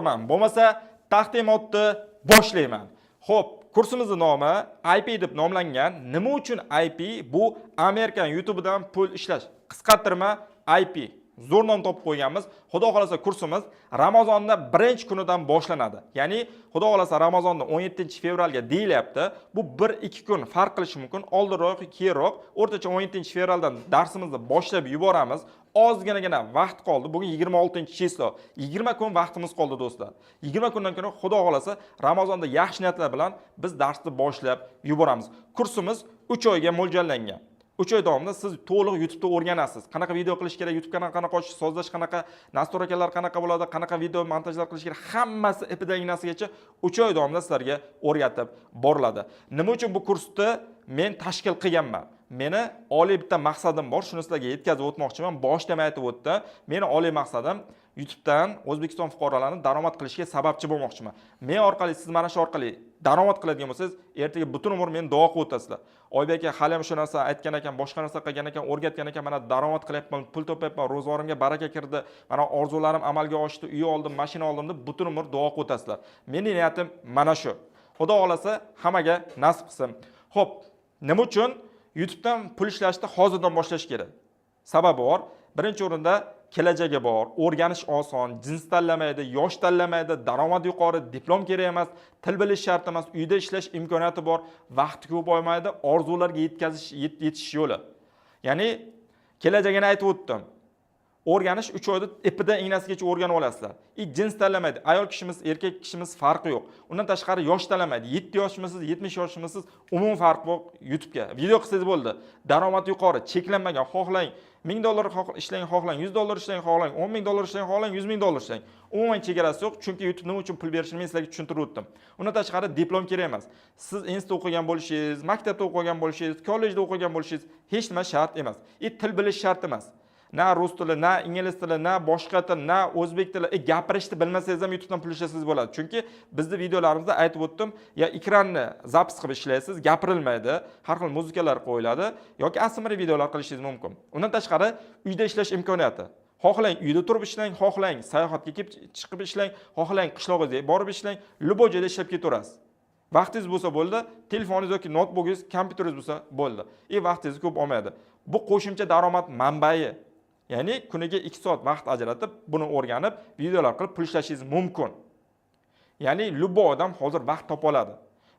tayyorman. Bo'lmasa taqdimotni boshlayman. Xo'p, kursimizning nomi IP deb nomlangan. Nima uchun IP? Bu Amerikan YouTube'dan pul ishlash. Qisqartirma IP. Zo'r nom topib qo'yganmiz. Xudo xolasa kursimiz Ramazonda birinchi kunidan boshlanadi. Ya'ni xudo xolasa Ramazonda 17-fevralga deyilyapti. Bu 1-2 kun farq qilishi mumkin. Oldinroq, keyinroq, o'rtacha 17-fevraldan darsimizni boshlab yuboramiz. Ozginagina vaqt qoldi. Bugun 26-chislo. 20 kun vaqtimiz qoldi do'stlar. 20 kundan keyin xudo xolasa Ramazonda yaxshi niyatlar bilan biz darsni boshlab yuboramiz. Kursimiz 3 oyga mo'ljallangan. 3 oy davomida siz to'liq YouTube'da o'rganasiz. Qanaqa video qilish kerak, YouTube kanalini qanaqa ochish, sozlash qanaqa, nastroykalar qanaqa bo'ladi, qanaqa video montajlar qilish kerak, hammasi ipidan ignasigacha 3 oy davomida sizlarga o'rgatib boriladi. Nima uchun bu kursni men tashkil qilganman? Meni oliy bitta maqsadim bor, shuni sizlarga yetkazib o'tmoqchiman. Boshida ham aytib o'tdi. Meni oliy maqsadim YouTube'dan O'zbekiston fuqarolarini daromad qilishga sababchi bo'lmoqchiman. Men orqali, siz mana shu orqali daromad qiladigan bo'lsangiz, ertaga butun umr meni duo qilib o'tasizlar. Oybek aka hali ham shu narsa aytgan ekan, boshqa narsa qilgan ekan, o'rgatgan ekan, mana daromad qilyapman, pul topyapman, ro'zg'orimga baraka kirdi, mana orzularim amalga oshdi, uy oldim, mashina oldim deb butun umr duo qilib o'tasizlar. Mening niyatim mana shu. Xudo xolasa hammaga nasib qilsin. Xo'p, nima uchun YouTube'dan pul ishlashni hozirdan boshlash kerak? Sababi bor. Birinchi o'rinda kelajagi bor, o'rganish oson, jins tanlamaydi, yosh tanlamaydi, daromad yuqori, diplom kerak emas, til bilish shart emas, uyda ishlash imkoniyati bor, vaqt ko'p olmaydi, orzularga yetish yo'li. Ya'ni kelajagini aytib o'tdim. O'rganish 3 oyda ipidan ignasigacha o'rganib olasizlar. Jins tanlamaydi. Ayol kishimiz, erkak kishimiz farqi yo'q. Undan tashqari yosh tanlamaydi. 7 yoshmisiz, 70 yoshmisiz, umuman farq yo'q YouTube'ga. Video qilsangiz bo'ldi. Daromad yuqori, cheklanmagan, xohlang $1000 ishlang, xohlang $100 ishlang, xohlang $10,000 ishlang, xohlang $100,000 ishlang. Umuman chegarasi yo'q, chunki YouTube nima uchun pul berishini men sizlarga tushuntirib o'tdim. Undan tashqari diplom kerak emas. Siz institutda o'qigan bo'lishingiz, maktabda o'qigan bo'lishingiz, kollejda o'qigan bo'lishingiz hech nima shart emas. Til bilish shart emas. Na rus tili, na ingliz tili, na boshqa til, na o'zbek tili, gapirishni bilmasangiz ham YouTube'dan pul ishlasangiz bo'ladi. Chunki bizning videolarimizda aytib o'tdim, ya ekranni zapis qilib ishlaysiz, gapirilmaydi, har xil muzikalar qo'yiladi yoki asmiriy videolar qilishingiz mumkin. Undan tashqari uyda ishlash imkoniyati. Xohlang uyda turib ishlang, xohlang sayohatga kelib chiqib ishlang, xohlang qishlog'ingizga borib ishlang, любой joyda ishlab ketaverasiz. Vaqtingiz bo'lsa bo'ldi, telefoningiz yoki notebookingiz, kompyuteringiz bo'lsa bo'ldi. Vaqtingizni ko'p olmaydi. Bu qo'shimcha daromad manbai. Ya'ni kuniga 2 soat vaqt ajratib, buni o'rganib, videolar qilib pul ishlashingiz mumkin. Ya'ni любой odam hozir vaqt topa oladi.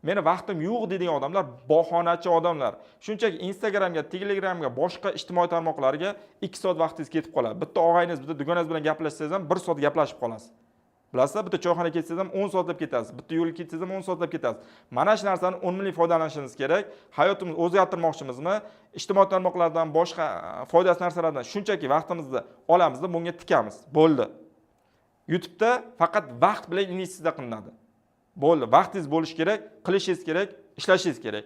Meni vaqtim yo'q deydigan odamlar bahonachi odamlar. Shunchaki Instagramga, Telegramga, boshqa ijtimoiy tarmoqlarga 2 soat vaqtingiz ketib qoladi. Bitta og'ayingiz, bitta dugonangiz bilan gaplashsangiz ham 1 soat gaplashib qolasiz. Bilasizlar, bitta choyxonaga ketsangiz ham 10 soatlab ketasiz, bitta yo'lga ketsangiz ham 10 soatlab ketasiz. Mana shu narsani unumli foydalanishingiz kerak. Hayotimizni o'zgartirmoqchimizmi? Ijtimoiy tarmoqlardan boshqa foydasiz narsalardan shunchaki vaqtimizni olamiz, bunga tikamiz. Bo'ldi. YouTube'da faqat vaqt bilan investitsiya qilinadi. Bo'ldi, vaqtingiz bo'lishi kerak, qilishingiz kerak, ishlashingiz kerak.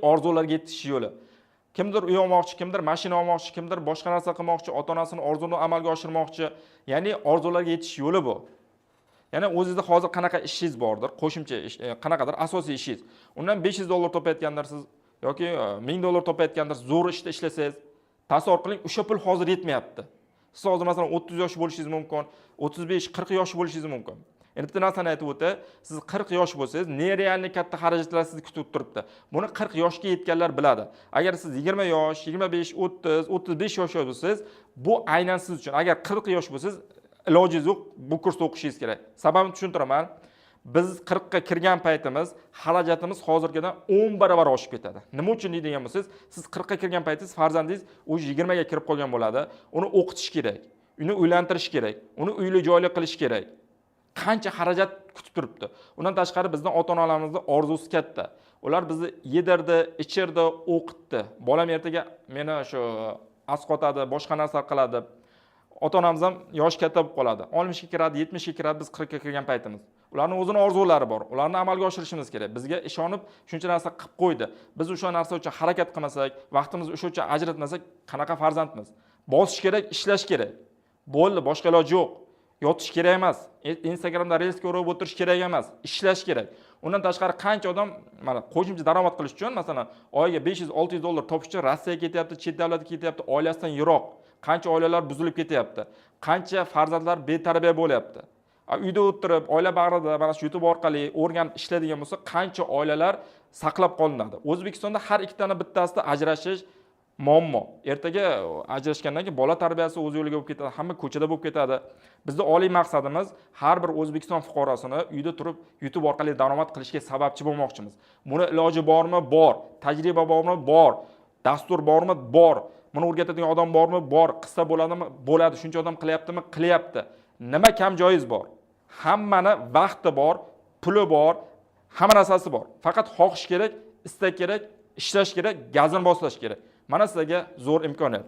Orzularga yetish yo'li. Kimdir uy olmoqchi, kimdir mashina olmoqchi, kimdir boshqa narsa qilmoqchi, ota-onasining orzusini amalga oshirmoqchi. Ya'ni orzularga yetish yo'li bu. Ya'ni o'zingizda hozir qanaqa ishingiz bordir, qo'shimcha ish, qanaqadir asosiy ishingiz. Undan $500 topayotgandirsiz yoki $1000 topayotgandirsiz, zo'r ishda ishlasangiz, tasavvur qiling, o'sha pul hozir yetmayapti. Siz hozir masalan 30 yosh bo'lishingiz mumkin, 35-40 yosh bo'lishingiz mumkin. Endi bitta narsani aytib o'tay, siz 40 yosh bo'lsangiz, nerealni katta xarajatlar sizni kutib turibdi. Buni 40 yoshga yetganlar biladi. Agar siz 20 yosh, 25, 30, 35 yosh bo'lsangiz, bu aynan siz uchun. Agar 40 yosh bo'lsangiz, ilojingiz yo'q, bu kursda o'qishingiz kerak. Sababini tushuntiraman. Biz 40 ga kirgan paytimiz, xarajatimiz hozirgidan 10 barobar oshib ketadi. Nima uchun deydigan bo'lsangiz, siz 40 ga kirgan paytingiz farzandingiz o'zi 20 ga kirib qolgan bo'ladi. Uni o'qitish kerak, uni uylantirish kerak, uni uyli joyli qilish kerak. Qancha xarajat kutib turibdi. Undan tashqari bizning ota-onalarimizning orzusi katta. Ular bizni yedirdi, ichirdi, o'qitdi. Bolam ertaga meni shu asqotadi, boshqa narsa qiladi. Ota-onamiz ham yosh katta bo'lib qoladi. 60 ga kiradi, 70 ga kiradi, biz 40 ga kirgan paytimiz. Ularning o'zining orzulari bor. Ularni amalga oshirishimiz kerak. Bizga ishonib shuncha narsa qilib qo'ydi. Biz o'sha narsa uchun harakat qilmasak, vaqtimizni o'sha uchun ajratmasak, qanaqa farzandmiz? Bosish kerak, ishlash kerak. Bo'ldi, boshqa iloj yo'q. Yotish kerak emas. Instagramda reelsga urib o'tirish kerak emas. Ishlash kerak. Undan tashqari qancha odam mana qo'shimcha daromad qilish uchun masalan oyiga $500-600 topish uchun Rossiyaga ketyapti, chet davlatga ketyapti, oilasidan yiroq. Qancha oilalar buzilib ketyapti. Qancha farzandlar betarbiya bo'lyapti. Uyda o'tirib, oila bag'rida mana shu YouTube orqali o'rganib ishlaydigan bo'lsa, qancha oilalar saqlab qolinadi. O'zbekistonda har ikkitadan bittasida ajrashish muammo. Ertaga ajrashgandan keyin bola tarbiyasi o'z yo'liga bo'lib ketadi, hamma ko'chada bo'lib ketadi. Bizning oliy maqsadimiz har bir O'zbekiston fuqarosini uyda turib YouTube orqali daromad qilishga sababchi bo'lmoqchimiz. Buni iloji bormi? Bor. Tajriba bormi? Bor. Dastur bormi? Bor. Buni o'rgatadigan odam bormi? Bor. Qilsa bo'ladimi? Bo'ladi. Shuncha odam qilyaptimi? Qilyapti. Nima kam joyiz bor? Hammani vaqti bor, puli bor, hamma narsasi bor. Faqat xohish kerak, istak kerak, ishlash kerak, gazini boshlash kerak. Mana sizlarga zo'r imkoniyat.